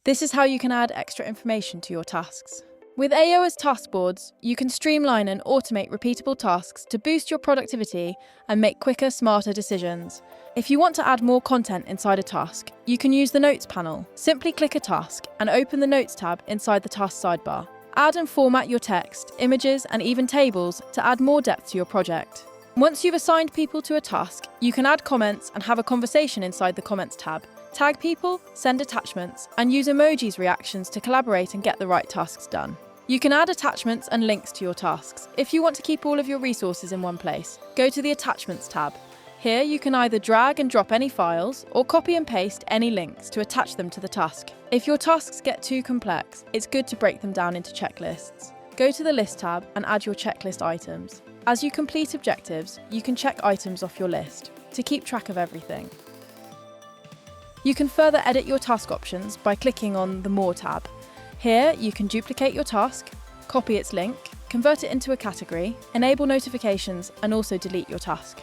This is how you can add extra information to your tasks. With AYOA's task boards, you can streamline and automate repeatable tasks to boost your productivity and make quicker, smarter decisions. If you want to add more content inside a task, you can use the Notes panel. Simply click a task and open the Notes tab inside the task sidebar. Add and format your text, images, and even tables to add more depth to your project. Once you've assigned people to a task, you can add comments and have a conversation inside the Comments tab. Tag people, send attachments, and use emojis reactions to collaborate and get the right tasks done. You can add attachments and links to your tasks. If you want to keep all of your resources in one place, go to the Attachments tab. Here you can either drag and drop any files or copy and paste any links to attach them to the task. If your tasks get too complex, it's good to break them down into checklists. Go to the List tab and add your checklist items. As you complete objectives, you can check items off your list to keep track of everything. You can further edit your task options by clicking on the More tab. Here, you can duplicate your task, copy its link, convert it into a category, enable notifications, and also delete your task.